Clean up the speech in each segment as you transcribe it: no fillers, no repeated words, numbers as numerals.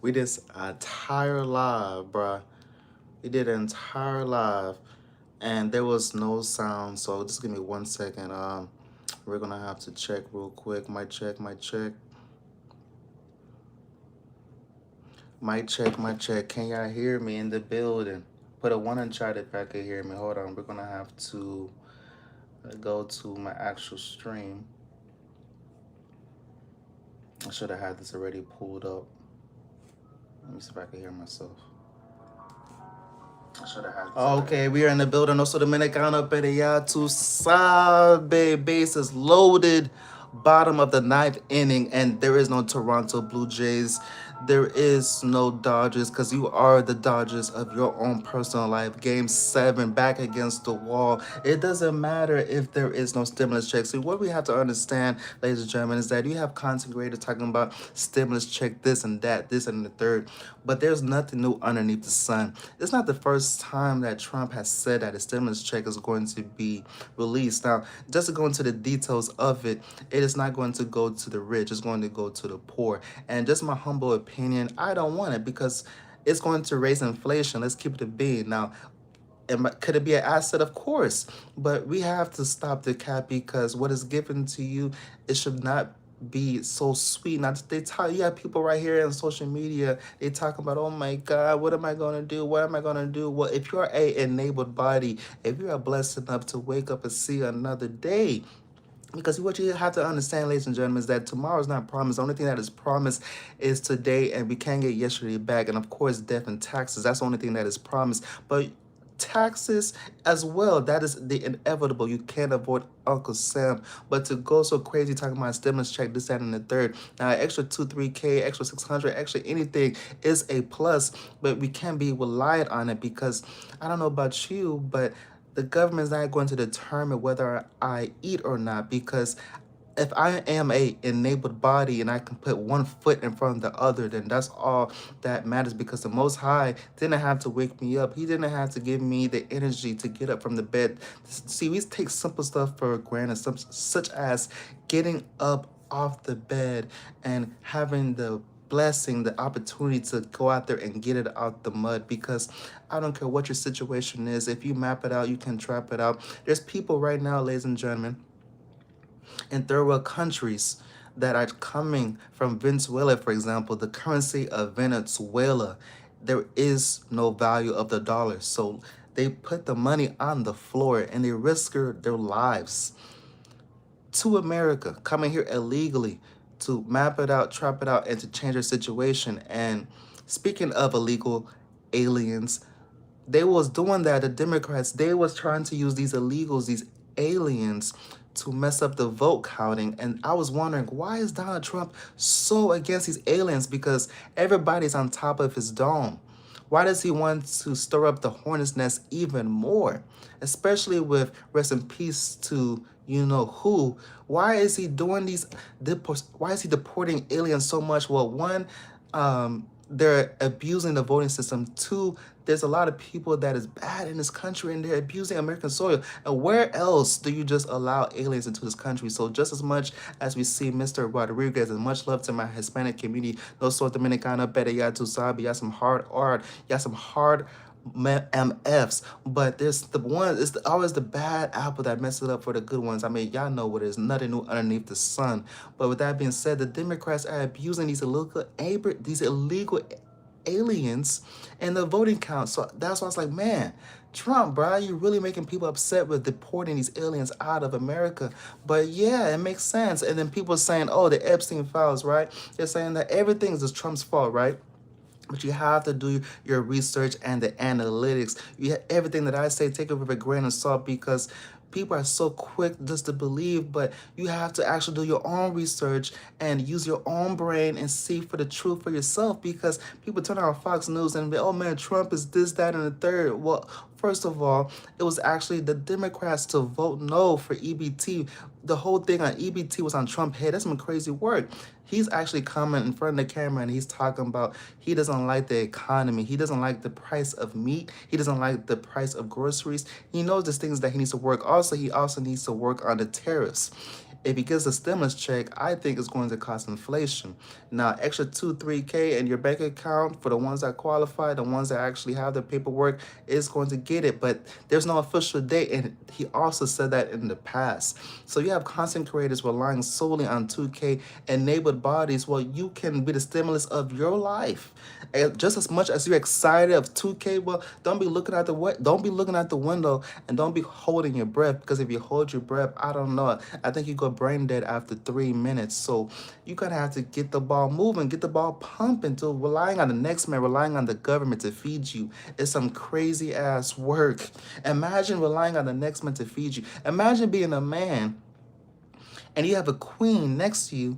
We did this entire live, bruh. We did an entire live, and there was no sound. So just give me 1 second. We're gonna have to check real quick. Mic check, mic check, mic check, mic check. Can y'all hear me in the building? Put a one in chat if I can hear me. Hold on. We're gonna have to go to my actual stream. I should have had this already pulled up. Let me see if I can hear myself. Okay, we are in the building. Also, Dominicano Pereya to Sabe. Bases loaded. Bottom of the ninth inning, and there is no Toronto Blue Jays. There is no Dodgers because you are the Dodgers of your own personal life. Game 7, back against the wall. It doesn't matter if there is no stimulus check. See, what we have to understand, ladies and gentlemen, is that you have content creators talking about stimulus check, this and that, this and the third, but there's nothing new underneath the sun. It's not the first time that Trump has said that a stimulus check is going to be released. Now, just to go into the details of it, it is not going to go to the rich. It's going to go to the poor. And just my humble opinion, I don't want it because it's going to raise inflation. Let's keep it a bean. Now, could it be an asset? Of course. But we have to stop the cap because what is given to you, it should not be so sweet. Not they talk. You have people right here on social media. They talk about, oh my God, what am I gonna do? What am I gonna do? Well, if you're a enabled body, if you're blessed enough to wake up and see another day, because what you have to understand, ladies and gentlemen, is that tomorrow is not promised. The only thing that is promised is today, and we can't get yesterday back. And of course, death and taxes. That's the only thing that is promised. But taxes as well, that is the inevitable. You can't avoid Uncle Sam. But to go so crazy talking about stimulus check, this, that, and the third. Now, extra 2, 3K, extra 600, extra anything is a plus. But we can't be reliant on it because I don't know about you, but the government is not going to determine whether I eat or not, because if I am a enabled body and I can put one foot in front of the other, then that's all that matters, because the Most High didn't have to wake me up. He didn't have to give me the energy to get up from the bed. See, we take simple stuff for granted, such as getting up off the bed and having the blessing, the opportunity to go out there and get it out the mud, because I don't care what your situation is. If you map it out, you can trap it out. There's people right now, ladies and gentlemen, in third world countries that are coming from Venezuela, for example, the currency of Venezuela, there is no value of the dollar. So they put the money on the floor and they risk their lives to America, coming here illegally to map it out, trap it out, and to change their situation. And speaking of illegal aliens, they was doing that. The Democrats, they was trying to use these illegals, these aliens, to mess up the vote counting. And I was wondering, why is Donald Trump so against these aliens? Because everybody's on top of his dome. Why does he want to stir up the hornet's nest even more? Especially with rest in peace to you know who. Why is he doing these? Why is he deporting aliens so much? Well, one, they're abusing the voting system. Two, there's a lot of people that is bad in this country and they're abusing American soil. And where else do you just allow aliens into this country? So just as much as we see Mr. Rodriguez, and much love to my Hispanic community, no soy dominicana, better ya tu sabe, ya some hard art, ya some hard MFs, but there's the one, always the bad apple that messes it up for the good ones. I mean, y'all know what it is, nothing new underneath the sun. But with that being said, the Democrats are abusing these illegal aliens in the voting count. So that's why I was like, man, Trump, bro, you really making people upset with deporting these aliens out of America. But yeah, it makes sense. And then people are saying, oh, the Epstein files, right? They're saying that everything is just Trump's fault, right? But you have to do your research and the analytics. Everything that I say, take it with a grain of salt, because people are so quick just to believe, but you have to actually do your own research and use your own brain and see for the truth for yourself, because people turn on Fox News and be, oh man, Trump is this, that, and the third. Well, first of all, it was actually the Democrats to vote no for EBT. The whole thing on EBT was on Trump's head. That's some crazy work. He's actually coming in front of the camera and he's talking about he doesn't like the economy. He doesn't like the price of meat. He doesn't like the price of groceries. He knows there's things that he needs to work. Also, he also needs to work on the tariffs. If he gives a stimulus check, I think it's going to cost inflation. Now, extra 2, 3K in your bank account for the ones that qualify, the ones that actually have the paperwork, is going to get it. But there's no official date, and he also said that in the past. So you have content creators relying solely on 2K enabled bodies. Well, you can be the stimulus of your life. And just as much as you're excited of 2K, well, don't be looking at the window, and don't be holding your breath, because if you hold your breath, I don't know. I think you go brain dead after 3 minutes. So you're gonna have to get the ball moving, get the ball pumping. To relying on the next man, relying on the government to feed you is some crazy ass work. Imagine relying on the next man to feed you. Imagine being a man and you have a queen next to you,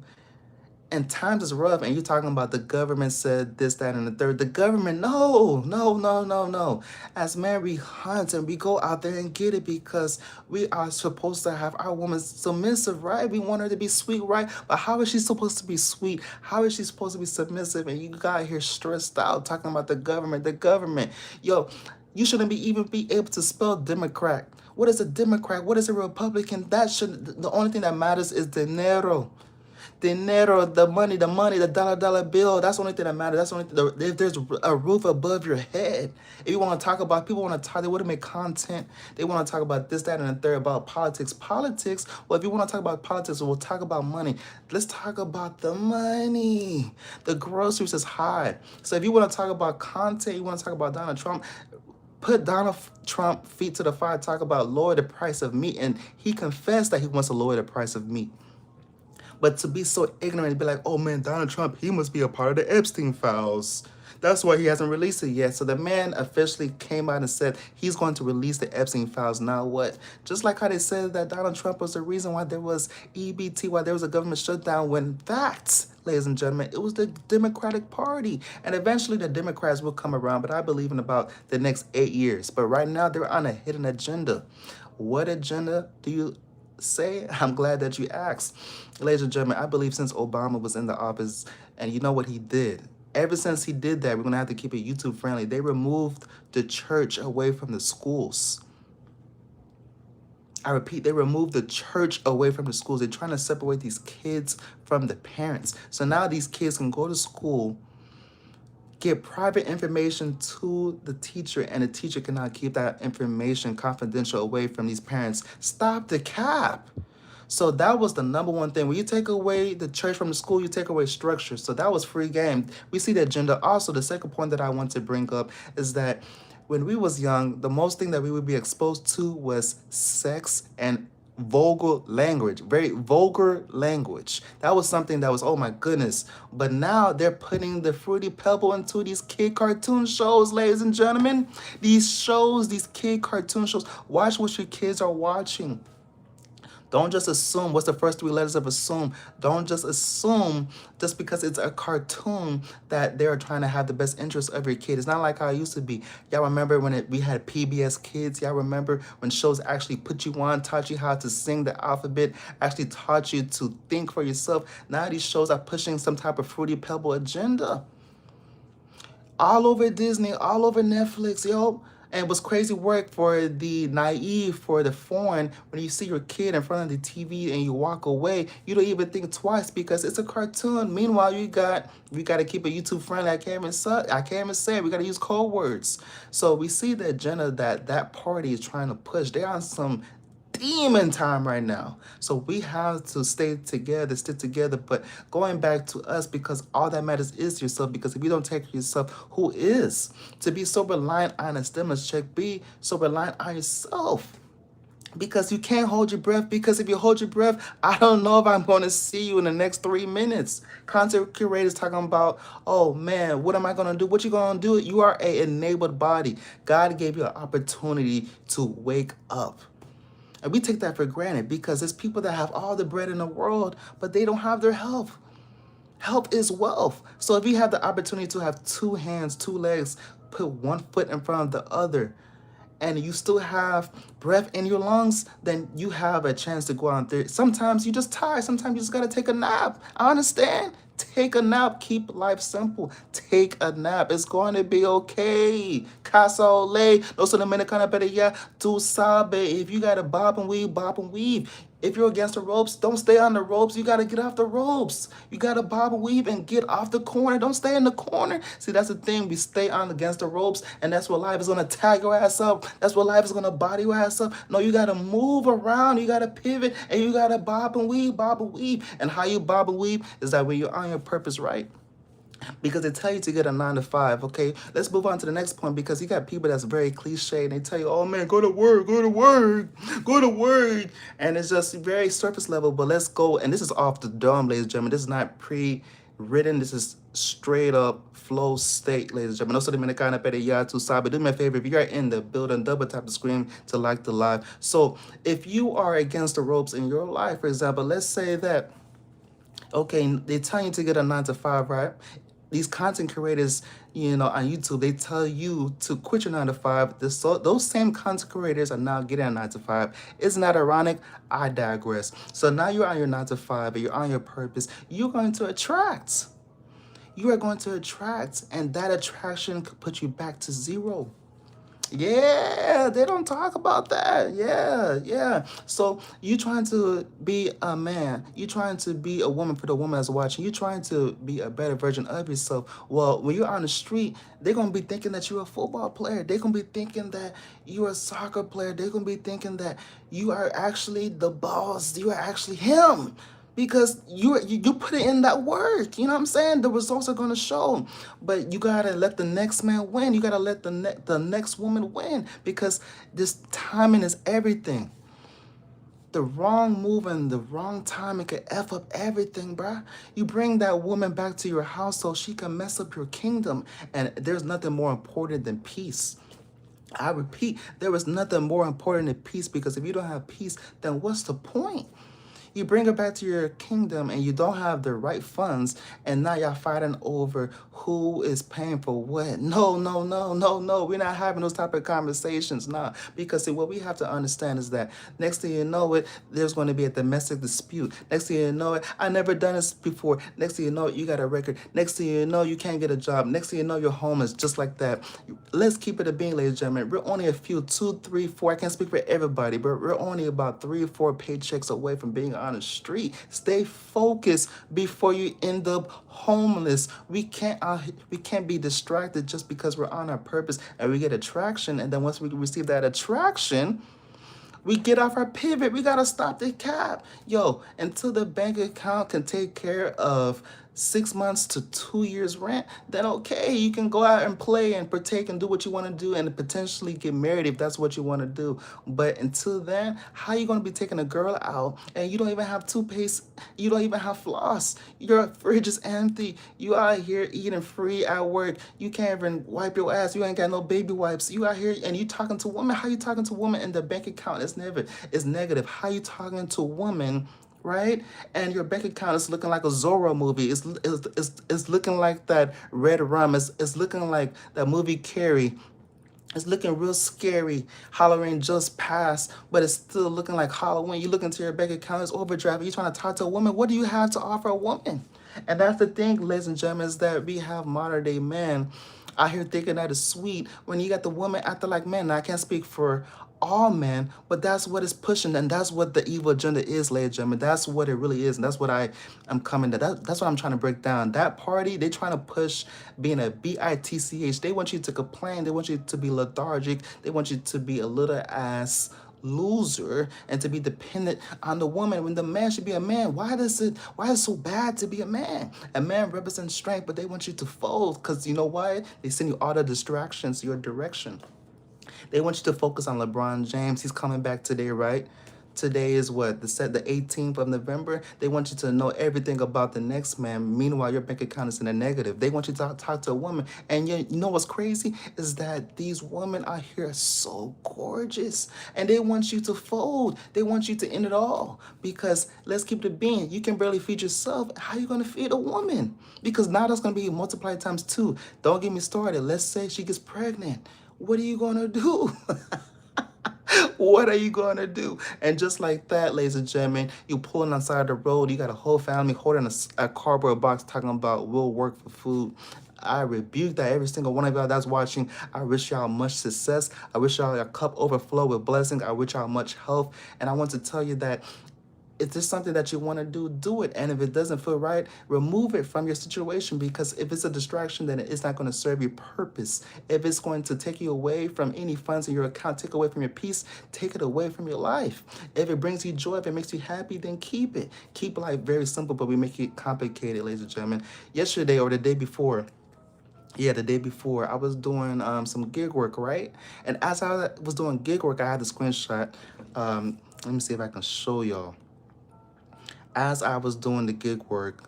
and times is rough, and you're talking about the government said this, that, and the third. The government, no, no, no, no, no. As men, we hunt and we go out there and get it, because we are supposed to have our woman submissive, right? We want her to be sweet, right? But how is she supposed to be sweet? How is she supposed to be submissive? And you got here stressed out talking about the government, the government. Yo, you shouldn't even be able to spell Democrat. What is a Democrat? What is a Republican? That should, the only thing that matters is dinero. Dinero, the dollar bill. That's the only thing that matters. That's the only thing. If there's a roof above your head, if you want to talk about, people want to talk, they want to make content. They want to talk about this, that, and the third about politics. Politics, well, if you want to talk about politics, we'll talk about money. Let's talk about the money. The groceries is high. So if you want to talk about content, you want to talk about Donald Trump, put Donald Trump feet to the fire, talk about lower the price of meat. And he confessed that he wants to lower the price of meat. But to be so ignorant and be like, oh man, Donald Trump, he must be a part of the Epstein files. That's why he hasn't released it yet. So the man officially came out and said he's going to release the Epstein files. Now what? Just like how they said that Donald Trump was the reason why there was EBT, why there was a government shutdown, when that, ladies and gentlemen, it was the Democratic Party. And eventually the Democrats will come around, but I believe in about the next 8 years. But right now they're on a hidden agenda. What agenda do you say? I'm glad that you asked. Ladies and gentlemen, I believe since Obama was in the office, and you know what he did? Ever since he did that, we're going to have to keep it YouTube friendly. They removed the church away from the schools. I repeat, they removed the church away from the schools. They're trying to separate these kids from the parents. So now these kids can go to school, get private information to the teacher, and the teacher cannot keep that information confidential away from these parents. Stop the cap. So that was the number one thing. When you take away the church from the school, you take away structure. So that was free game. We see the agenda. Also, the second point that I want to bring up is that when we was young, the most thing that we would be exposed to was sex and vulgar language, very vulgar language. That was something that was, oh my goodness. But now they're putting the Fruity Pebble into these kid cartoon shows, ladies and gentlemen. These shows, these kid cartoon shows. Watch what your kids are watching. Don't just assume. What's the first 3 letters of assume? Don't just assume just because it's a cartoon that they're trying to have the best interest of your kid. It's not like how it used to be. Y'all remember when we had PBS Kids? Y'all remember when shows actually put you on, taught you how to sing the alphabet, actually taught you to think for yourself? Now these shows are pushing some type of Fruity Pebble agenda. All over Disney, all over Netflix, yo. And it was crazy work for the naive, for the foreign. When you see your kid in front of the TV and you walk away, you don't even think twice because it's a cartoon. Meanwhile, we got to keep it YouTube friendly. I can't even say it. We got to use code words. So we see the agenda that party is trying to push. They're on some demon time right now. So we have to stick together. But going back to us, because all that matters is yourself. Because if you don't take care of yourself, who is? To be so reliant on a stimulus check, be so reliant on yourself. Because you can't hold your breath. Because if you hold your breath, I don't know if I'm going to see you in the next 3 minutes. Content curators talking about, oh man, what am I going to do? What you going to do? You are a enabled body. God gave you an opportunity to wake up. And we take that for granted because there's people that have all the bread in the world, but they don't have their health. Health is wealth. So if you have the opportunity to have 2 hands, 2 legs, put 1 foot in front of the other, and you still have breath in your lungs, then you have a chance to go out there. Sometimes you're just tired. Sometimes you just got to take a nap. I understand. Take a nap. Keep life simple. Take a nap. It's going to be okay. Casa ole. No se dominicana, pero ya tú sabes. If you got to bob and weave, bob and weave. If you're against the ropes, don't stay on the ropes. You got to get off the ropes. You got to bob and weave and get off the corner. Don't stay in the corner. See, that's the thing. We stay on against the ropes, and that's what life is going to tag your ass up. That's what life is going to body your ass up. No, you got to move around. You got to pivot, and you got to bob and weave, bob and weave. And how you bob and weave is that when you're on your purpose, right? Because they tell you to get a 9 to 5. Okay, let's move on to the next point, because you got people that's very cliche and they tell you, oh man, go to work, go to work, go to work, and it's just very surface level. But let's go, and this is off the dome, ladies and gentlemen. This is not pre-written. This is straight up flow state, ladies and gentlemen. Also, Dominicana Pere Ya Tu Sabe. Do me a favor, if you are in the building, double tap the screen to like the live. So if you are against the ropes in your life, for example, let's say that, okay, they tell you to get a 9 to 5, right? These content creators, on YouTube, they tell you to quit your 9 to 5. Those same content creators are now getting a 9 to 5. Isn't that ironic? I digress. So now you're on your 9 to 5 and you're on your purpose. You're going to attract. You are going to attract, and that attraction could put you back to zero. Yeah, they don't talk about that. Yeah, yeah. So you trying to be a man. You trying to be a woman for the woman that's watching. You trying to be a better version of yourself. Well, when you're on the street, they're going to be thinking that you're a football player. They're going to be thinking that you're a soccer player. They're going to be thinking that you are actually the boss. You are actually him, because you put it in that work. You know what I'm saying? The results are going to show. But you got to let the next man win. You got to let the next woman win, because this timing is everything. The wrong move and the wrong timing can F up everything, bruh. You bring that woman back to your house so she can mess up your kingdom. And there's nothing more important than peace. I repeat, there is nothing more important than peace, because if you don't have peace, then what's the point? You bring her back to your kingdom and you don't have the right funds, and now y'all fighting over who is paying for what. No, no, no, no, no. We're not having those type of conversations now. Because see, what we have to understand is that next thing you know it, there's going to be a domestic dispute. Next thing you know it, I never done this before. Next thing you know it, you got a record. Next thing you know, you can't get a job. Next thing you know, you're homeless, just like that. Let's keep it a being, ladies and gentlemen. We're only a few, 2, 3, 4. I can't speak for everybody, but we're only about 3 or 4 paychecks away from being on the street. Stay focused before you end up homeless. We can't be distracted just because we're on our purpose and we get attraction, and then once we receive that attraction, we get off our pivot. We gotta stop the cap. Yo, until the bank account can take care of 6 months to 2 years rent, then okay, you can go out and play and partake and do what you want to do and potentially get married if that's what you want to do. But until then, how you gonna be taking a girl out and you don't even have toothpaste, you don't even have floss, your fridge is empty, you out here eating free at work, you can't even wipe your ass, you ain't got no baby wipes, you out here and you talking to women. How you talking to women and the bank account is negative? How you talking to women, right? And your bank account is looking like a Zorro movie. It's looking like that Red Rum. It's looking like that movie Carrie. It's looking real scary. Halloween just passed, but it's still looking like Halloween. You look into your bank account, it's overdraft. You're trying to talk to a woman. What do you have to offer a woman? And that's the thing, ladies and gentlemen, is that we have modern day men out here thinking that is sweet when you got the woman acting like men. Now, I can't speak for all men, but that's what it's pushing, and that's what the evil agenda is, ladies and gentlemen. That's what it really is, and that's what I'm coming to. That's what I'm trying to break down. That party, they trying to push being a bitch. They want you to complain. They want you to be lethargic. They want you to be a little ass loser and to be dependent on the woman when the man should be a man. Why is it so bad to be a man? A man represents strength, but they want you to fold, because you know why? They send you all the distractions your direction. They want you to focus on LeBron James. He's coming back today, right? Today is what? The 18th of November. They want you to know everything about the next man. Meanwhile, your bank account is in the negative. They want you to talk to a woman. And you know what's crazy? Is that these women out here are so gorgeous. And they want you to fold. They want you to end it all. Because let's keep it being. You can barely feed yourself. How are you going to feed a woman? Because now that's going to be multiplied times 2. Don't get me started. Let's say she gets pregnant. What are you going to do? What are you going to do? And just like that, ladies and gentlemen, you pulling on the side of the road. You got a whole family holding a cardboard box talking about we'll work for food. I rebuke that. Every single one of y'all that's watching, I wish y'all much success. I wish y'all a cup overflow with blessings. I wish y'all much health. And I want to tell you that If there's something that you want to do, do it. And if it doesn't feel right, remove it from your situation, because if it's a distraction, then it's not going to serve your purpose. If it's going to take you away from any funds in your account, take away from your peace, take it away from your life. If it brings you joy, if it makes you happy, then keep it. Keep life very simple, but we make it complicated, ladies and gentlemen. Yesterday or the day before, yeah, the day before, I was doing some gig work, right? And as I was doing gig work, I had the screenshot. Let me see if I can show y'all. As I was doing the gig work,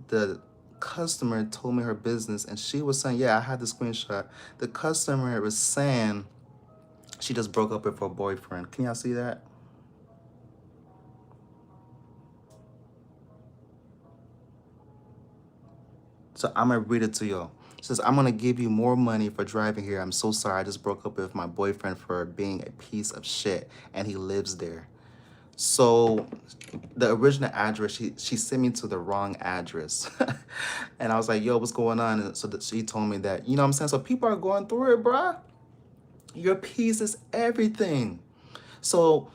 the customer told me her business, and she was saying, yeah, I had the screenshot. The customer was saying she just broke up with her boyfriend. Can y'all see that? So I'm gonna read it to y'all. It says, I'm gonna give you more money for driving here. I'm so sorry. I just broke up with my boyfriend for being a piece of shit, and he lives there. So the original address, she sent me to the wrong address. And I was like, yo, what's going on? And so she told me that, you know what I'm saying? So people are going through it, bruh. Your peace is everything. So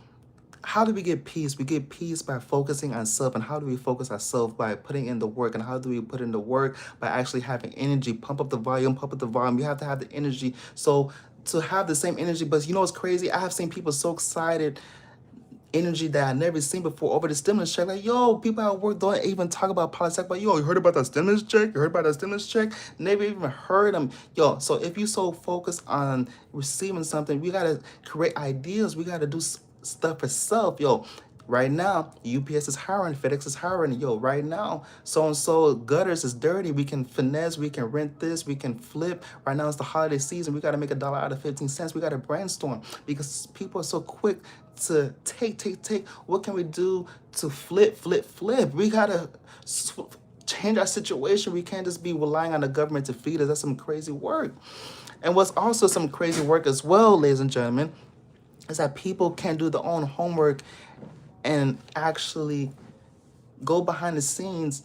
how do we get peace? We get peace by focusing on self. And how do we focus ourselves? By putting in the work. And how do we put in the work? By actually having energy. Pump up the volume, pump up the volume. You have to have the energy. So to have the same energy, but you know what's crazy? I have seen people so excited, energy that I never seen before over the stimulus check. Like, yo, people at work don't even talk about politics. But yo, you heard about that stimulus check? You heard about that stimulus check? Never even heard them. Yo, so if you so focused on receiving something, we gotta create ideas. We gotta do stuff for self. Yo, right now, UPS is hiring, FedEx is hiring. Yo, right now, so and so gutters is dirty. We can finesse, we can rent this, we can flip. Right now, it's the holiday season. We got to make $1 out of 15 cents. We got to brainstorm because people are so quick to take. What can we do to flip? We got to change our situation. We can't just be relying on the government to feed us. That's some crazy work. And what's also some crazy work as well, ladies and gentlemen, is that people can do their own homework and actually go behind the scenes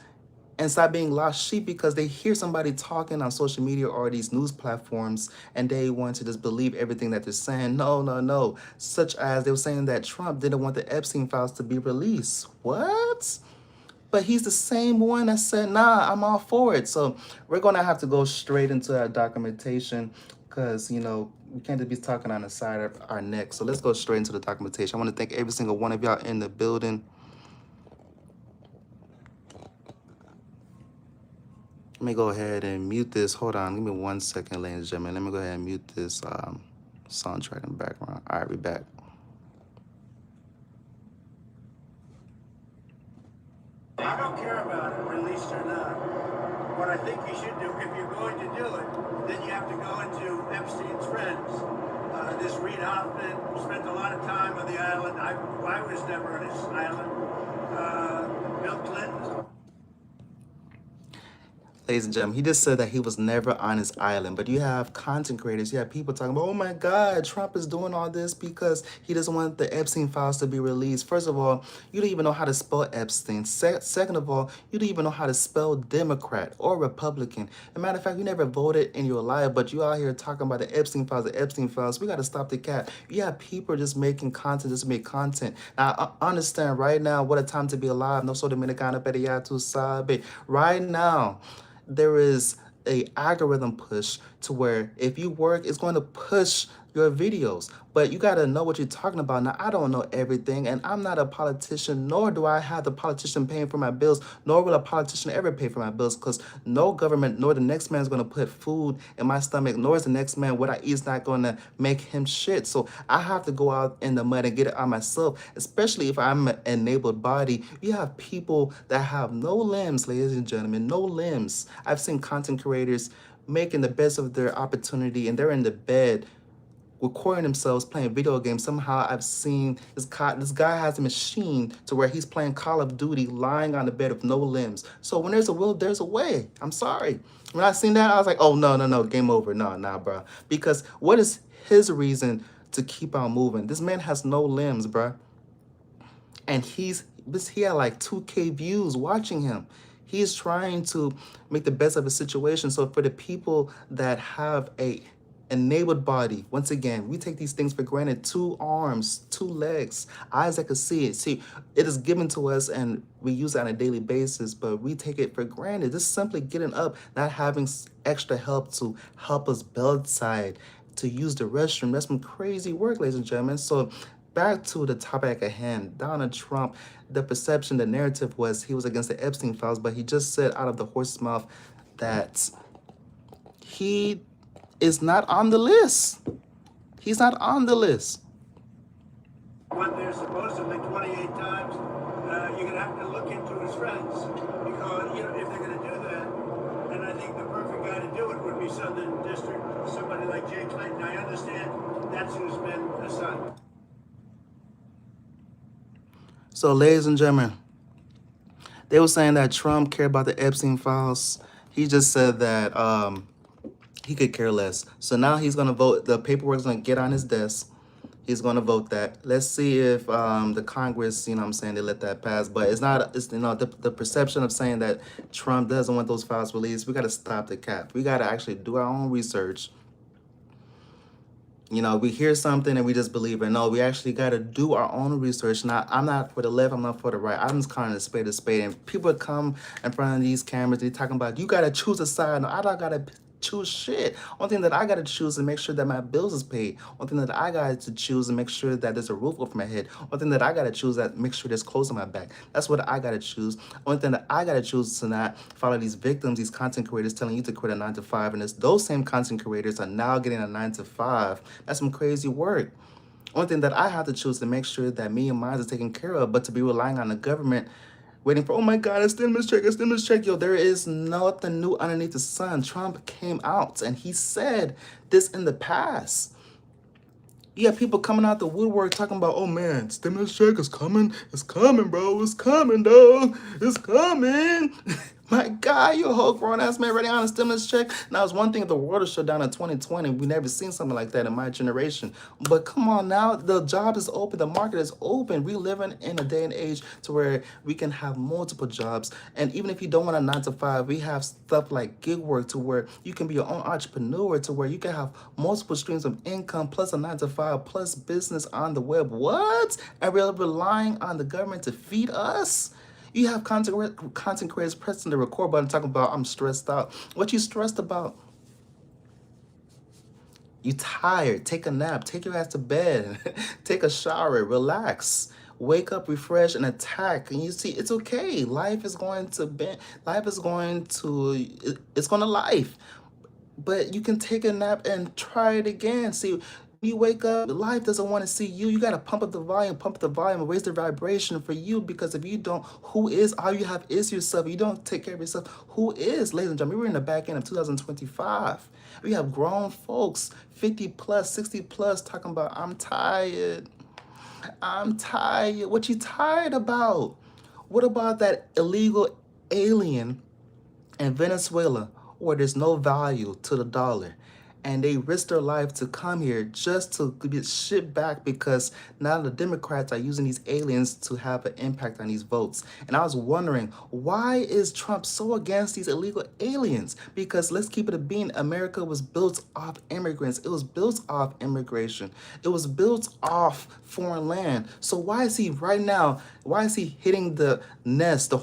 and stop being lost sheep because they hear somebody talking on social media or these news platforms and they want to just believe everything that they're saying. No. Such as they were saying that Trump didn't want the Epstein files to be released. What? But he's the same one that said, nah, I'm all for it. So we're going to have to go straight into that documentation because, you know, we can't just be talking on the side of our neck. So let's go straight into the documentation. I want to thank every single one of y'all in the building. Let me go ahead and mute this. Hold on. Give me 1 second, ladies and gentlemen. Let me go ahead and mute this soundtrack in the background. All right, we're back. I don't care about it, released or not. What I think you should do, if you're going to do it, then you have to go into Epstein's friends. This Reid Hoffman spent a lot of time on the island. I was never on his island. Bill Clinton. Ladies and gentlemen, he just said that he was never on his island. But you have content creators, you have people talking about, oh my God, Trump is doing all this because he doesn't want the Epstein files to be released. First of all, you don't even know how to spell Epstein. Second of all, you don't even know how to spell Democrat or Republican. As a matter of fact, you never voted in your life, but you out here talking about the Epstein files, the Epstein files. We got to stop the cat. You have people just making content, just make content. Now, I understand right now, what a time to be alive. No so dominicana pedia tu sabe. Right now, there is a algorithm push to where if you work, it's going to push your videos. But you got to know what you're talking about. Now, I don't know everything, and I'm not a politician, nor do I have the politician paying for my bills, nor will a politician ever pay for my bills, because no government, nor the next man is going to put food in my stomach, nor is the next man what I eat is not going to make him shit. So I have to go out in the mud and get it on myself, especially if I'm an enabled body. You have people that have no limbs, ladies and gentlemen, no limbs. I've seen content creators making the best of their opportunity, and they're in the bed recording themselves playing video games. Somehow I've seen this guy has a machine to where he's playing Call of Duty lying on the bed with no limbs. So when there's a will, there's a way. I'm sorry. When I seen that, I was like, oh, no, game over. Nah, bro. Because what is his reason to keep on moving? This man has no limbs, bro. And he had like 2K views watching him. He's trying to make the best of a situation. So for the people that have enabled body. Once again, we take these things for granted. 2 arms, 2 legs, eyes that could see it. See, it is given to us and we use it on a daily basis, but we take it for granted. This is simply getting up, not having extra help to help us bedside, to use the restroom. That's some crazy work, ladies and gentlemen. So back to the topic at hand. Donald Trump, the perception, the narrative was he was against the Epstein files, but he just said out of the horse's mouth that he is not on the list. He's not on the list. Went there supposedly 28 times. You're going to have to look into his friends because, if they're going to do that, then I think the perfect guy to do it would be Southern District, somebody like Jay Clayton. I understand that's who's been assigned. So, ladies and gentlemen, they were saying that Trump cared about the Epstein files. He just said that he could care less. So now he's going to vote. The paperwork is going to get on his desk. He's going to vote that. Let's see if the Congress, they let that pass. But it's not, the perception of saying that Trump doesn't want those files released. We got to stop the cap. We got to actually do our own research. We hear something and we just believe it. No, we actually got to do our own research. Now, I'm not for the left, I'm not for the right. I'm just calling it a spade. And people come in front of these cameras, they're talking about, you got to choose a side. No, I don't got to choose shit. One thing that I got to choose is make sure that my bills is paid. One thing that I got to choose and make sure that there's a roof over my head. One thing that I got to choose that make sure there's clothes on my back. That's what I got to choose. One thing that I got to choose is to not follow these victims, these content creators telling you to quit a 9 to 5. And those same content creators are now getting a 9 to 5. That's some crazy work. One thing that I have to choose to make sure that me and mine is taken care of, but to be relying on the government waiting for, oh my God, a stimulus check. Yo, there is nothing new underneath the sun. Trump came out and he said this in the past. You have people coming out the woodwork talking about, oh man, stimulus check is coming. It's coming, bro. It's coming, dog. It's coming. My God, you a whole grown-ass man ready on a stimulus check? Now, it's one thing if the world is shut down in 2020. We never seen something like that in my generation. But come on now, the job is open. The market is open. We living in a day and age to where we can have multiple jobs. And even if you don't want a 9 to 5, we have stuff like gig work to where you can be your own entrepreneur, to where you can have multiple streams of income plus a 9 to 5 plus business on the web. What? And we're relying on the government to feed us? You have content creators pressing the record button talking about, I'm stressed out. What you stressed about? You tired. Take a nap. Take your ass to bed. Take a shower. Relax. Wake up, refresh, and attack. And you see, it's okay. Life is going to life. But you can take a nap and try it again. See, you wake up, life doesn't want to see you. You got to pump up the volume, and raise the vibration for you, because if you don't, all you have is yourself. You don't take care of yourself. Who is, ladies and gentlemen, we're in the back end of 2025. We have grown folks, 50 plus, 60 plus, talking about, I'm tired. What you tired about? What about that illegal alien in Venezuela where there's no value to the dollar? And they risk their life to come here just to get shit back, because now the Democrats are using these aliens to have an impact on these votes. And I was wondering, why is Trump so against these illegal aliens? Because let's keep it a bean, America was built off immigrants. It was built off immigration. It was built off foreign land. So why is he hitting the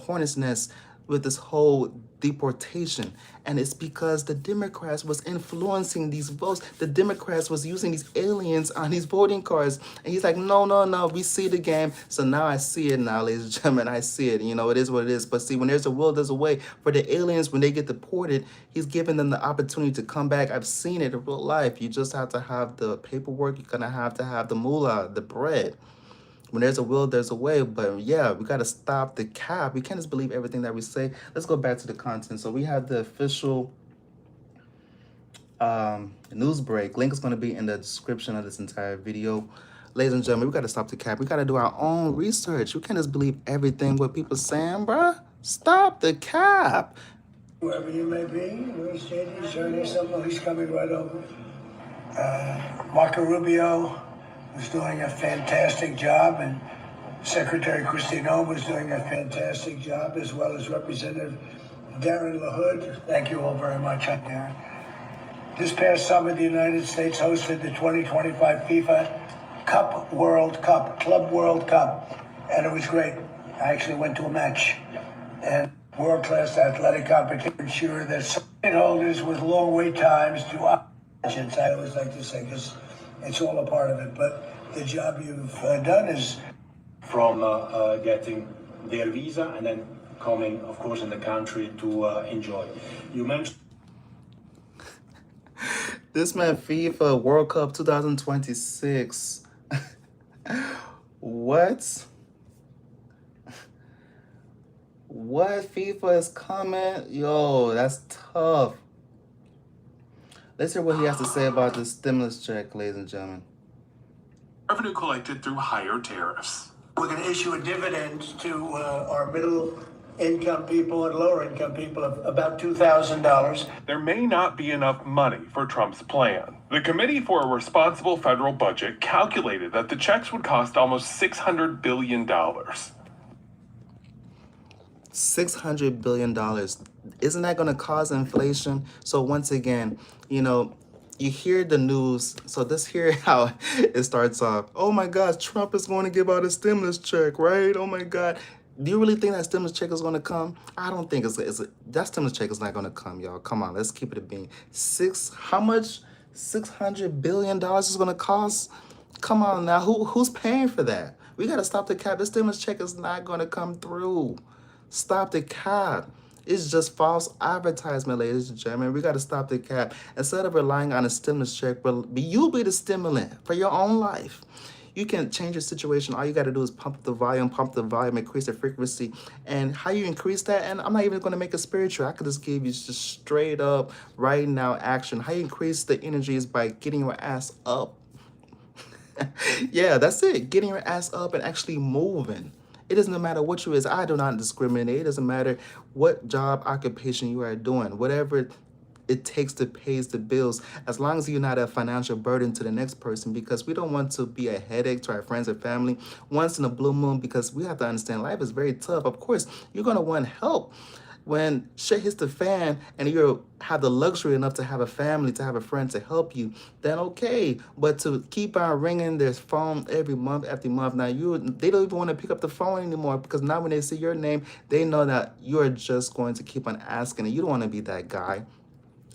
hornet's nest with this whole deportation? And it's because the Democrats was influencing these votes. The Democrats was using these aliens on these voting cards. And he's like, no, we see the game. So now I see it now, ladies and gentlemen. I see it. It is what it is. But see, when there's a will, there's a way. For the aliens, when they get deported, he's giving them the opportunity to come back. I've seen it in real life. You just have to have the paperwork. You're going to have the moolah, the bread. When there's a will, there's a way. But yeah, we got to stop the cap. We can't just believe everything that we say. Let's go back to the content. So we have the official news break. Link is going to be in the description of this entire video. Ladies and gentlemen, we got to stop the cap. We got to do our own research. We can't just believe everything what people saying, bruh. Stop the cap. Whoever you may be, Luis JD, joining someone, he's coming right over. Marco Rubio was doing a fantastic job, and Secretary Christine Ohm was doing a fantastic job, as well as Representative Darren LaHood. Thank you all very much, Darren. This past summer, the United States hosted the 2025 FIFA Club World Cup, and it was great. I actually went to a match, and world-class athletic competition ensure that ticket holders with long wait times do options. I always like to say because it's all a part of it. But the job you've done is from getting their visa and then coming, of course, in the country to enjoy. You mentioned. This man FIFA World Cup 2026. What? What FIFA is coming? Yo, that's tough. Let's hear what he has to say about the stimulus check, ladies and gentlemen. Revenue collected through higher tariffs. We're going to issue a dividend to our middle income people and lower income people of about $2,000. There may not be enough money for Trump's plan. The Committee for a Responsible Federal Budget calculated that the checks would cost almost $600 billion. $600 billion. Isn't that going to cause inflation? So once again, you hear the news. So let's hear how it starts off. Oh my gosh, Trump is going to give out a stimulus check, right? Oh my God. Do you really think that stimulus check is going to come? I don't think that stimulus check is not going to come, y'all. Come on, let's keep it a bean. How much? $600 billion is going to cost? Come on now, who's paying for that? We got to stop the cap. The stimulus check is not going to come through. Stop the cap. It's just false advertisement, ladies and gentlemen. We got to stop the cap. Instead of relying on a stimulus check, you be the stimulant for your own life. You can change your situation. All you got to do is pump the volume, increase the frequency. And how you increase that, and I'm not even going to make it spiritual. I could just give you just straight up, right now action. How you increase the energy is by getting your ass up. Yeah, that's it. Getting your ass up and actually moving. It doesn't matter what you is. I do not discriminate. It doesn't matter what job, occupation you are doing. Whatever it takes to pay the bills, as long as you're not a financial burden to the next person, because we don't want to be a headache to our friends and family once in a blue moon, because we have to understand life is very tough. Of course, you're going to want help. When shit hits the fan and you have the luxury enough to have a family, to have a friend to help you, then okay. But to keep on ringing their phone every month after month, now they don't even want to pick up the phone anymore, because now when they see your name, they know that you're just going to keep on asking, and you don't want to be that guy.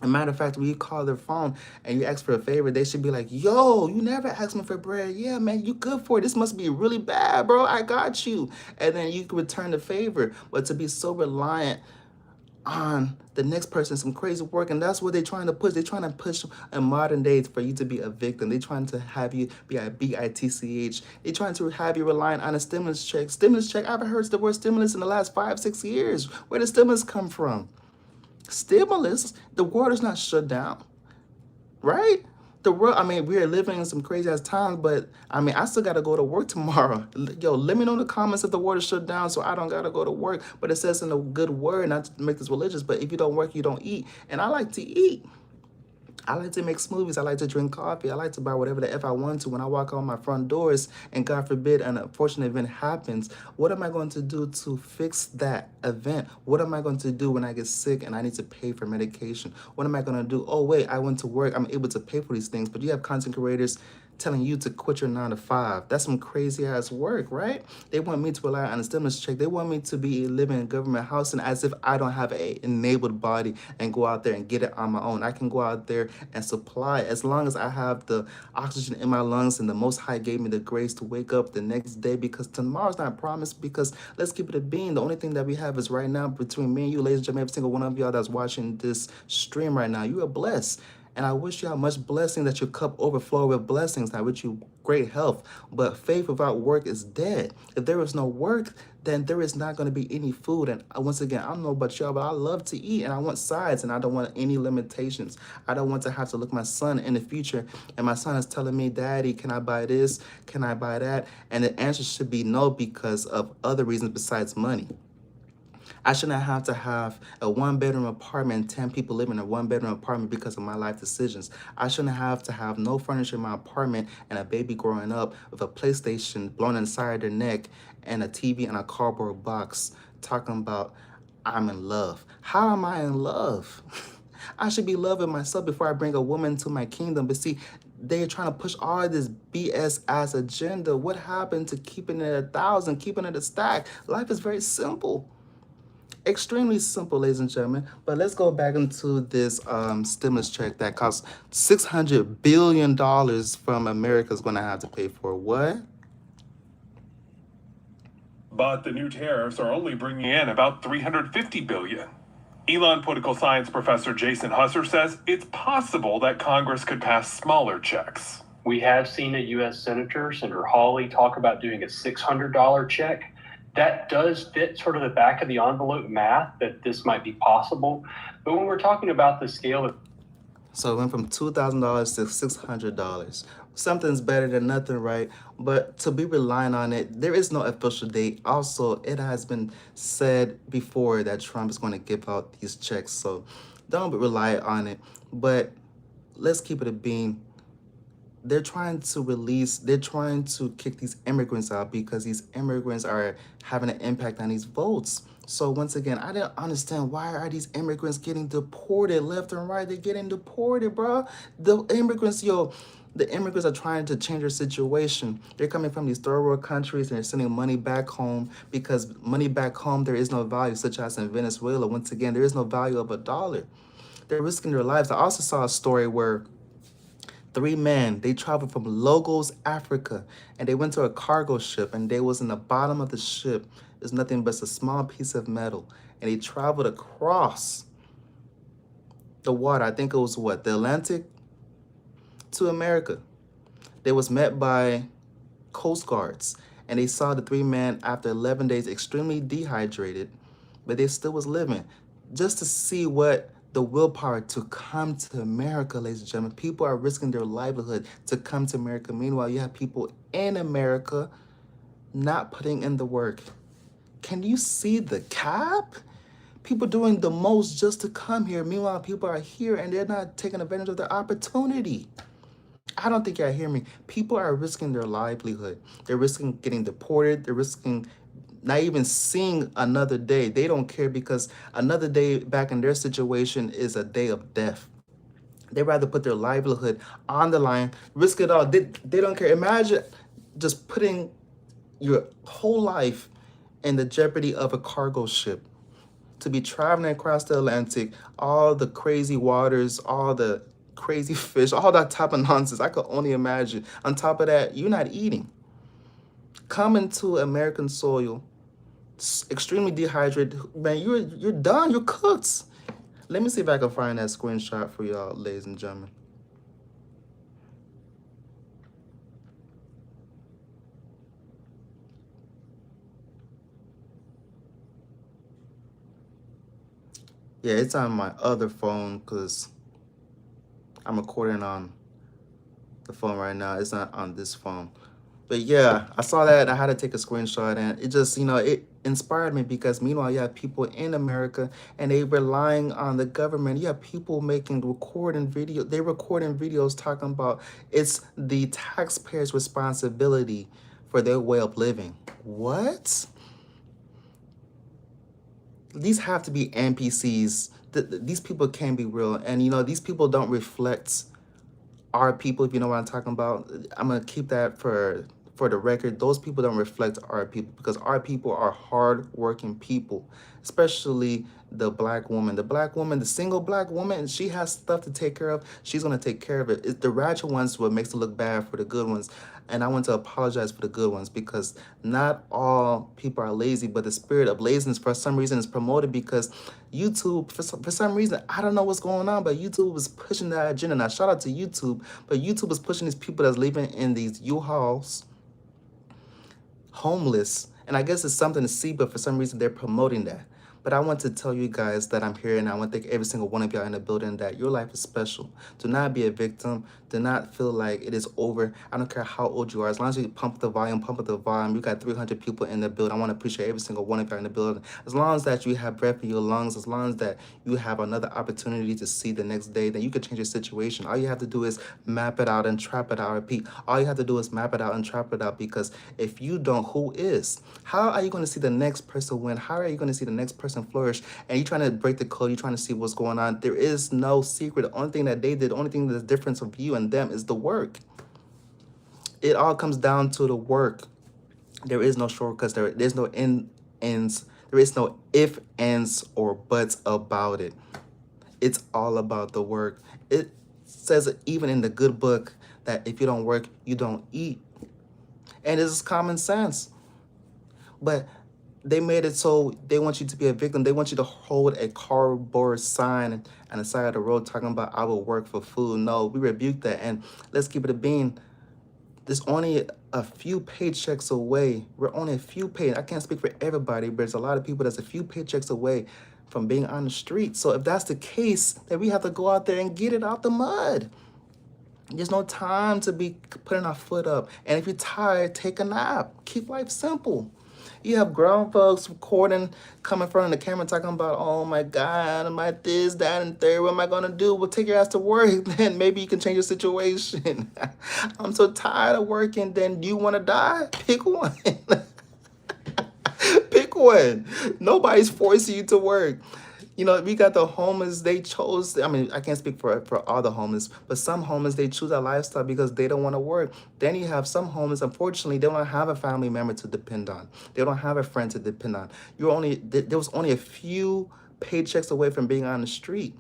As a matter of fact, when you call their phone and you ask for a favor, they should be like, yo, you never asked me for bread. Yeah, man, you good for it. This must be really bad, bro. I got you. And then you can return the favor. But to be so reliant on the next person, some crazy work, and that's what they're trying to push. They're trying to push in modern days for you to be a victim. They're trying to have you be a bitch. They're trying to have you relying on a stimulus check. Stimulus check, I haven't heard the word stimulus in the last 5-6 years. Where did stimulus come from? Stimulus, the world is not shut down, right? The world, we are living in some crazy ass times, but I still got to go to work tomorrow. Yo, let me know in the comments if the world is shut down so I don't got to go to work. But it says in a good word, not to make this religious, but if you don't work, you don't eat. And I like to eat. I like to make smoothies. I like to drink coffee. I like to buy whatever the F I want to when I walk out my front doors, and God forbid an unfortunate event happens. What am I going to do to fix that event? What am I going to do when I get sick and I need to pay for medication? What am I going to do? Oh, wait, I went to work. I'm able to pay for these things. But you have content creators telling you to quit your 9 to 5. That's some crazy ass work, right? They want me to rely on a stimulus check. They want me to be living in government housing as if I don't have a enabled body and go out there and get it on my own. I can go out there and supply as long as I have the oxygen in my lungs and the Most High gave me the grace to wake up the next day, because tomorrow's not promised. Because let's keep it a bean. The only thing that we have is right now between me and you, ladies and gentlemen, every single one of y'all that's watching this stream right now. You are blessed. And I wish you all much blessing, that your cup overflow with blessings. I wish you great health. But faith without work is dead. If there is no work, then there is not going to be any food. And once again, I don't know about y'all, but I love to eat and I want sides and I don't want any limitations. I don't want to have to look my son in the future and my son is telling me, Daddy, can I buy this? Can I buy that? And the answer should be no, because of other reasons besides money. I shouldn't have to have a 1-bedroom apartment, 10 people living in a 1-bedroom apartment because of my life decisions. I shouldn't have to have no furniture in my apartment and a baby growing up with a PlayStation blown inside their neck and a TV and a cardboard box talking about I'm in love. How am I in love? I should be loving myself before I bring a woman to my kingdom. But see, they're trying to push all this BS ass agenda. What happened to keeping it 1,000, keeping it a stack? Life is very simple, extremely simple, ladies and gentlemen. But let's go back into this stimulus check that costs $600 billion from America is going to have to pay for what? But the new tariffs are only bringing in about 350 billion. Elon political science professor Jason Husser says it's possible that Congress could pass smaller checks. We have seen a U.S. Senator, Senator Hawley, talk about doing a $600 check. That does fit sort of the back of the envelope math that this might be possible. But when we're talking about the scale of So it went from $2,000 to $600. Something's better than nothing, right? But to be relying on it, there is no official date. Also, it has been said before that Trump is going to give out these checks. So don't rely on it. But let's keep it a bean. They're trying to kick these immigrants out because these immigrants are having an impact on these votes. So once again, I didn't understand, why are these immigrants getting deported left and right? They're getting deported, bro. The immigrants are trying to change their situation. They're coming from these third world countries and they're sending money back home, because money back home, there is no value, such as in Venezuela. Once again, there is no value of a dollar. They're risking their lives. I also saw a story where 3 men, they traveled from Lagos, Africa, and they went to a cargo ship, and they was in the bottom of the ship. There's nothing but a small piece of metal, and they traveled across the water. I think it was what, the Atlantic, to America. They was met by Coast Guards, and they saw the 3 men after 11 days extremely dehydrated, but they still was living. Just to see what the willpower to come to America, ladies and gentlemen. People are risking their livelihood to come to America. Meanwhile, you have people in America not putting in the work. Can you see the cap? People doing the most just to come here. Meanwhile, people are here and they're not taking advantage of the opportunity. I don't think y'all hear me. People are risking their livelihood. They're risking getting deported. They're risking not even seeing another day. They don't care, because another day back in their situation is a day of death. They rather put their livelihood on the line, risk it all. They don't care. Imagine just putting your whole life in the jeopardy of a cargo ship, to be traveling across the Atlantic, all the crazy waters, all the crazy fish, all that type of nonsense. I could only imagine. On top of that, you're not eating. Coming to American soil, extremely dehydrated, man, you're done. You're cooked. Let me see if I can find that screenshot for y'all, ladies and gentlemen. Yeah, it's on my other phone because I'm recording on the phone right now. It's not on this phone. But yeah, I saw that and I had to take a screenshot, and it just, it inspired me, because meanwhile, you have people in America and they relying on the government. You have people recording videos talking about it's the taxpayers' responsibility for their way of living. What? These have to be NPCs. These people can't be real. And these people don't reflect our people, if you know what I'm talking about. I'm gonna keep that for the record. Those people don't reflect our people, because our people are hard-working people, especially the black woman. The single black woman, she has stuff to take care of. She's gonna take care of it. It's the ratchet ones what makes it look bad for the good ones. And I want to apologize for the good ones, because not all people are lazy, but the spirit of laziness for some reason is promoted, because YouTube, for some reason, I don't know what's going on, but YouTube was pushing that agenda. Now, shout out to YouTube, but YouTube is pushing these people that's living in these U-Hauls, homeless, and I guess it's something to see, but for some reason they're promoting that. But I want to tell you guys that I'm here, and I want to thank every single one of y'all in the building that your life is special. Do not be a victim. Do not feel like it is over. I don't care how old you are. As long as you pump the volume. You got 300 people in the building. I want to appreciate every single one of y'all in the building. As long as that you have breath in your lungs, as long as that you have another opportunity to see the next day, then you can change your situation. All you have to do is map it out and trap it out. Repeat. All you have to do is map it out and trap it out, because if you don't, who is? How are you going to see the next person win? How are you going to see the next person and flourish. And you're trying to break the code, you're trying to see what's going on. There is no secret. The only thing that they did, the only thing that's difference of you and them is the work. It all comes down to the work. There is no shortcuts. There's no ends. There is no if, ands, or buts about it. It's all about the work. It says it even in the good book that if you don't work, you don't eat. And this is common sense. But they made it so they want you to be a victim. They want you to hold a cardboard sign on the side of the road talking about I will work for food. No, we rebuke that. And let's keep it a bean. There's only a few paychecks away. We're only a few I can't speak for everybody, but there's a lot of people that's a few paychecks away from being on the street. So if that's the case, then we have to go out there and get it out the mud. There's no time to be putting our foot up. And if you're tired, take a nap. Keep life simple. You have grown folks recording, coming in front of the camera talking about, oh my God, am I this, that, and third, what am I gonna do? Well, take your ass to work, then maybe you can change your situation. I'm so tired of working, then do you wanna die? Pick one. Pick one. Nobody's forcing you to work. You know, we got the homeless, they chose, I mean, I can't speak for all the homeless, but some homeless, they choose that lifestyle because they don't want to work. Then you have some homeless, unfortunately, they don't have a family member to depend on. They don't have a friend to depend on. There was only a few paychecks away from being on the street.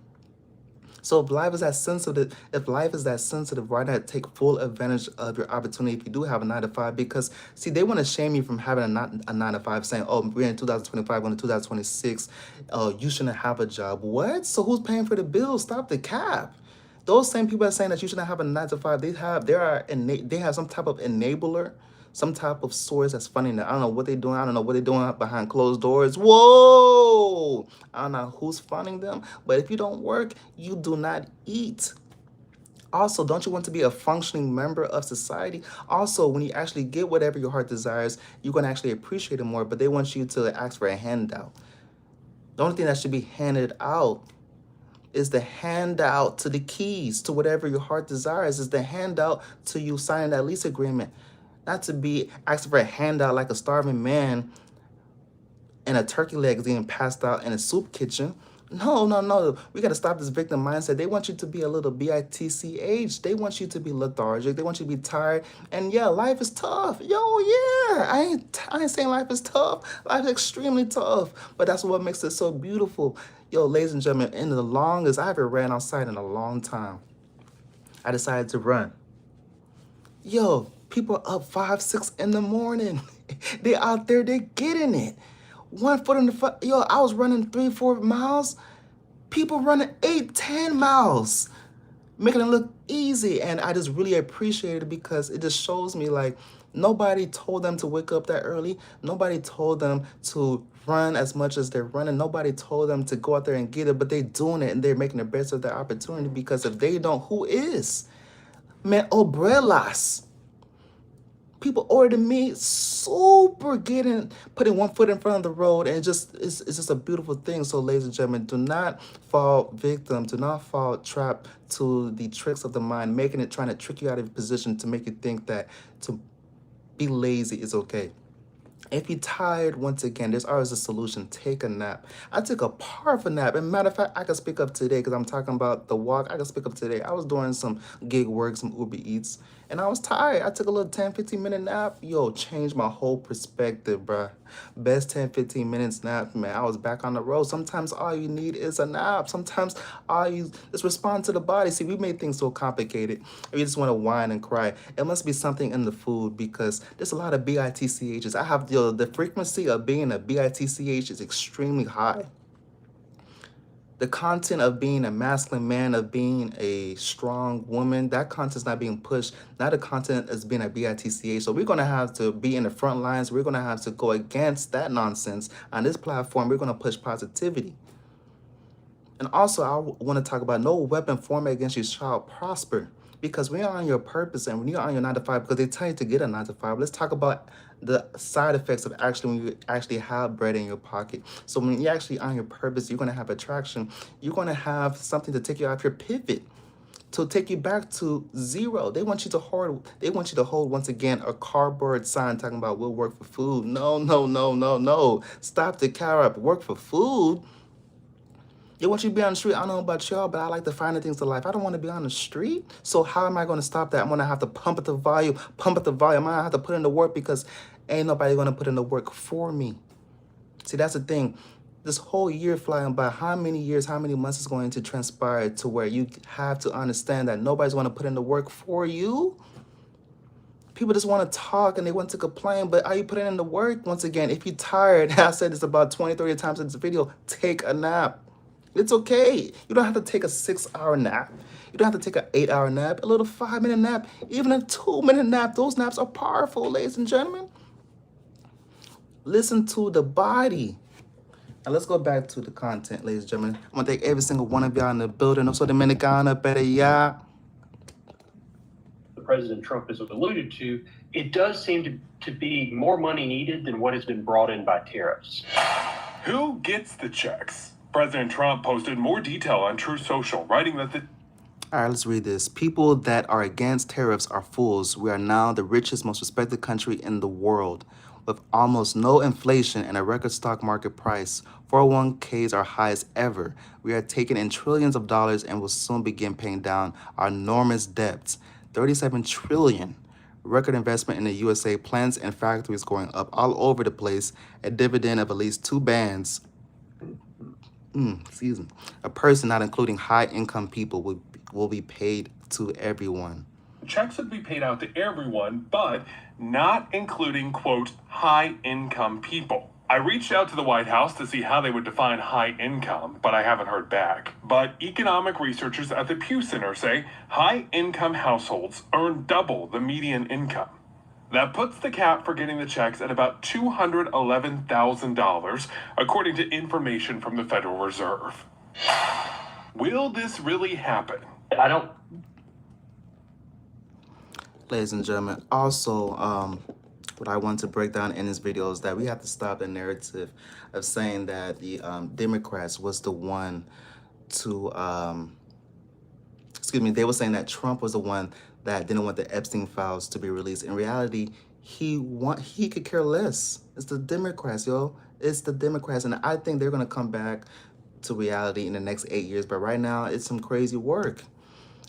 So if life is that sensitive, why not take full advantage of your opportunity if you do have a 9 to 5? Because see, they want to shame you from having a 9 to 5, saying, "Oh, we're in 2025, going to 2026. Oh, you shouldn't have a job." What? So who's paying for the bills? Stop the cap. Those same people are saying that you shouldn't have a 9 to 5. They have some type of enabler, some type of source that's funding that. I don't know what they're doing. I don't know what they're doing behind closed doors. Whoa! I don't know who's funding them. But if you don't work, you do not eat. Also, don't you want to be a functioning member of society? Also, when you actually get whatever your heart desires, you're going to actually appreciate it more. But they want you to ask for a handout. The only thing that should be handed out is the handout to the keys to whatever your heart desires, is the handout to you signing that lease agreement. Not to be asking for a handout like a starving man and a turkey leg being passed out in a soup kitchen. No. We got to stop this victim mindset. They want you to be a little bitch. They want you to be lethargic. They want you to be tired. And yeah, life is tough. Yo, yeah. I ain't saying life is tough. Life is extremely tough. But that's what makes it so beautiful. Yo, ladies and gentlemen, in the longest I ever ran outside in a long time, I decided to run. Yo, people up 5, 6 in the morning. They out there, they getting it. 1 foot in the front. Yo, I was running 3, 4 miles. People running 8, 10 miles, making it look easy. And I just really appreciate it because it just shows me like nobody told them to wake up that early. Nobody told them to run as much as they're running. Nobody told them to go out there and get it, but they're doing it and they're making the best of their opportunity because if they don't, who is? Man, umbrellas. People older than me, super putting 1 foot in front of the road, and it's just a beautiful thing. So, ladies and gentlemen, do not fall victim, do not fall trap to the tricks of the mind, trying to trick you out of your position to make you think that to be lazy is okay. If you're tired, once again, there's always a solution. Take a nap. I took a powerful nap. And matter of fact, I can speak up today because I'm talking about the walk. I can speak up today. I was doing some gig work, some Uber Eats, and I was tired. I took a little 10, 15-minute nap. Yo, changed my whole perspective, bruh. Best 10, 15 minutes nap, man. I was back on the road. Sometimes all you need is a nap. Sometimes all you just respond to the body. See, we made things so complicated. We just want to whine and cry. It must be something in the food because there's a lot of BITCHs. I have the frequency of being a BITCH is extremely high. The content of being a masculine man, of being a strong woman, that content's not being pushed. Not the content as being a BITCH. So we're going to have to be in the front lines. We're going to have to go against that nonsense. On this platform, we're going to push positivity. And also, I want to talk about no weapon formed against you shall prosper. Because when you're on your purpose and when you're on your 9 to 5, because they tell you to get a 9 to 5, let's talk about the side effects of when you actually have bread in your pocket. So when you're actually on your purpose, you're going to have attraction. You're going to have something to take you off your pivot. to take you back to zero. They want you to hold. They want you to hold once again a cardboard sign talking about we'll work for food. No, no, no, no, no. Stop the car up. Work for food. They want you to be on the street. I don't know about y'all, but I like the finer things of life. I don't want to be on the street. So how am I going to stop that? I'm going to have to pump up the volume, pump up the volume. I'm going to have to put in the work because ain't nobody going to put in the work for me. See, that's the thing. This whole year flying by, how many years, how many months is going to transpire to where you have to understand that nobody's going to put in the work for you? People just want to talk and they want to complain, but are you putting in the work? Once again, if you're tired, I said this about 20, 30 times in this video, take a nap. It's okay. You don't have to take a 6-hour nap. You don't have to take an 8-hour nap, a little 5-minute nap, even a 2-minute nap. Those naps are powerful, ladies and gentlemen. Listen to the body. Now let's go back to the content, ladies and gentlemen. I'm gonna thank every single one of y'all in the building. Also, Dominicana, better y'all. President Trump has alluded to, it does seem to be more money needed than what has been brought in by tariffs. Who gets the checks? President Trump posted more detail on True Social, writing that the All right, let's read this. People that are against tariffs are fools. We are now the richest, most respected country in the world with almost no inflation and a record stock market price. 401ks are highest ever. We are taking in trillions of dollars and will soon begin paying down our enormous debts. 37 trillion. Record investment in the USA, plants and factories going up all over the place. A dividend of at least 2 bands. Excuse me. A person not including high-income people will be paid to everyone. checks would be paid out to everyone, but not including, quote, high-income people. I reached out to the White House to see how they would define high income, but I haven't heard back. But economic researchers at the Pew Center say high-income households earn double the median income. That puts the cap for getting the checks at about $211,000, according to information from the Federal Reserve. Will this really happen? I don't. Ladies and gentlemen, also, what I want to break down in this video is that we have to stop the narrative of saying that the Democrats was the one to, they were saying that Trump was the one that didn't want the Epstein files to be released. In reality, he could care less. It's the Democrats, yo. It's the Democrats, and I think they're gonna come back to reality in the next 8 years. But right now, it's some crazy work.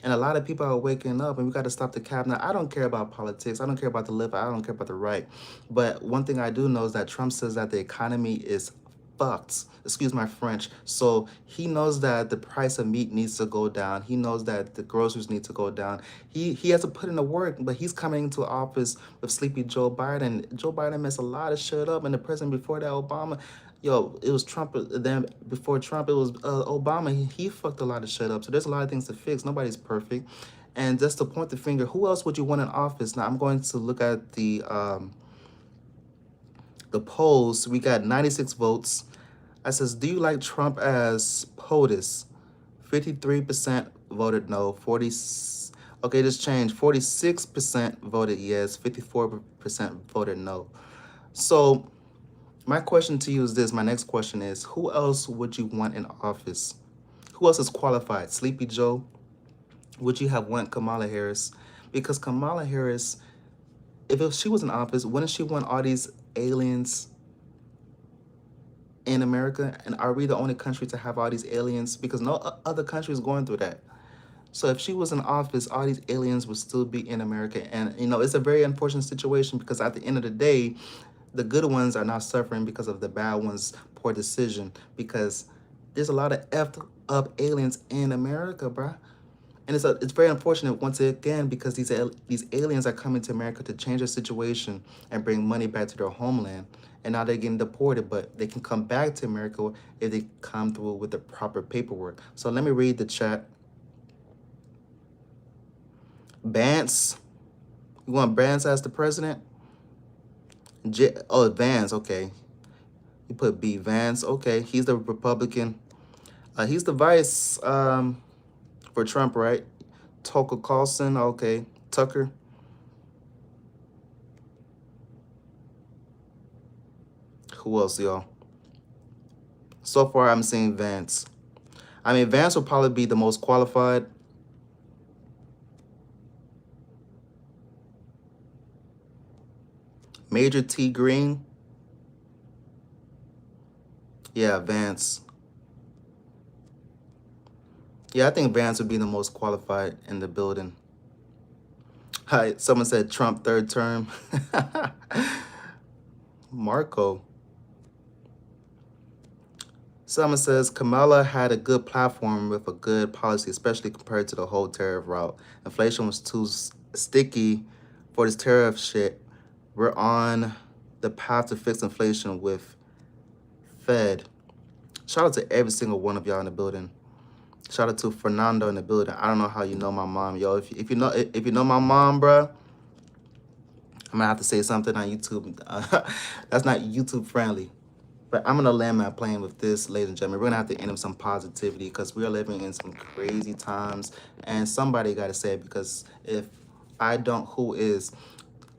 And a lot of people are waking up, and we got to stop the cap. Now, I don't care about politics. I don't care about the left. I don't care about the right. But one thing I do know is that Trump says that the economy is fucked. Excuse my French. So he knows that the price of meat needs to go down. He knows that the groceries need to go down. He has to put in the work, but he's coming into office with sleepy Joe Biden. Joe Biden messed a lot of shit up, and the president before that, Obama, yo, it was Trump. Then before Trump, it was Obama. He fucked a lot of shit up. So there's a lot of things to fix. Nobody's perfect. And just to point the finger, who else would you want in office? Now I'm going to look at the polls. We got 96 votes. I says, do you like Trump as POTUS? 53% voted no. 40. Okay, just changed. 46% voted yes. 54% voted no. So my question to you is this. My next question is, who else would you want in office? Who else is qualified? Sleepy Joe? Would you have want Kamala Harris? Because Kamala Harris, if she was in office, wouldn't she want all these aliens in America? And are we the only country to have all these aliens? Because no other country is going through that. So if she was in office, all these aliens would still be in America. And, it's a very unfortunate situation because at the end of the day, the good ones are not suffering because of the bad ones' poor decision. Because there's a lot of effed up aliens in America, bruh. And it's very unfortunate once again because these aliens are coming to America to change their situation and bring money back to their homeland. And now they're getting deported, but they can come back to America if they come through with the proper paperwork. So let me read the chat. Vance, you want Vance as the president? Vance, okay. You put B, Vance, okay. He's the Republican. He's the vice for Trump, right? Tucker Carlson, okay. Tucker. Who else, y'all? So far, I'm seeing Vance. I mean, Vance will probably be the most qualified. Major T Green. Yeah, Vance. Yeah, I think Vance would be the most qualified in the building. Hi, someone said Trump third term. Marco. Someone says Kamala had a good platform with a good policy, especially compared to the whole tariff route. Inflation was too sticky for this tariff shit. We're on the path to fix inflation with Fed. Shout out to every single one of y'all in the building. Shout out to Fernando in the building. I don't know how you know my mom, yo. If you know my mom, bruh, I'm gonna have to say something on YouTube. That's not YouTube friendly. But I'm gonna land my plane with this, ladies and gentlemen. We're gonna have to end with some positivity because we are living in some crazy times, and somebody gotta say it because if I don't, who is?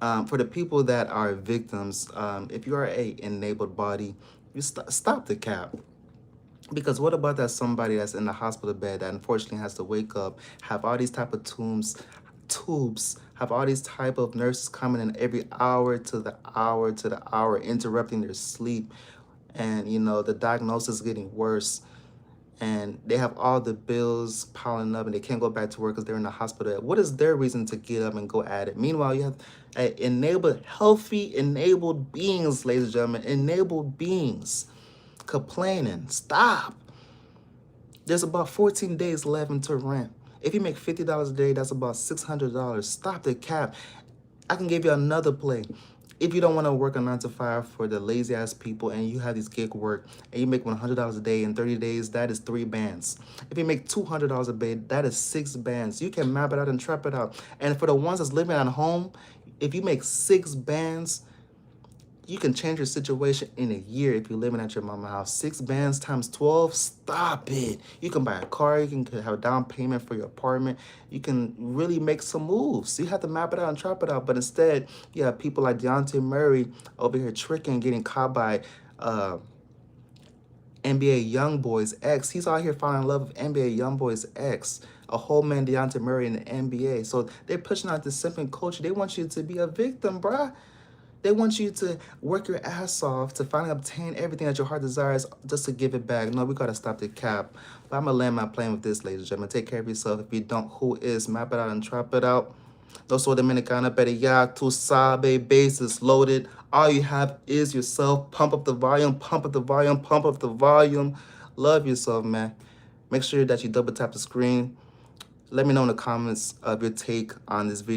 For the people that are victims, if you are a enabled body, you stop the cap. Because what about that somebody that's in the hospital bed that unfortunately has to wake up, have all these type of tubes, have all these type of nurses coming in every hour to the hour, interrupting their sleep, and you know the diagnosis is getting worse, and they have all the bills piling up, and they can't go back to work because they're in the hospital. What is their reason to get up and go at it? Meanwhile, you have healthy, enabled beings, ladies and gentlemen, enabled beings complaining. Stop. There's about 14 days left into rent. If you make $50 a day, that's about $600. Stop the cap. I can give you another play. If you don't want to work a 9 to 5 for the lazy ass people and you have these gig work and you make $100 a day in 30 days, that is 3 bands. If you make $200 a day, that is 6 bands. You can map it out and trap it out. And for the ones that's living at home, if you make 6 bands, you can change your situation in a year if you're living at your mama's house. 6 bands times 12, stop it. You can buy a car, you can have a down payment for your apartment. You can really make some moves. You have to map it out and trap it out. But instead, you have people like Deontay Murray over here tricking, getting caught by NBA Youngboy's ex. He's out here falling in love with NBA Youngboy's ex. A whole man, Deontay Murray in the NBA. So they're pushing out this simping culture. They want you to be a victim, bruh. They want you to work your ass off to finally obtain everything that your heart desires just to give it back. No, we got to stop the cap. But I'm going to land my plane with this, ladies and gentlemen. Take care of yourself. If you don't, who is? Map it out and trap it out. No soy dominicana, pero ya tu sabe, bass is loaded. All you have is yourself. Pump up the volume, pump up the volume, pump up the volume. Love yourself, man. Make sure that you double tap the screen. Let me know in the comments of your take on this video.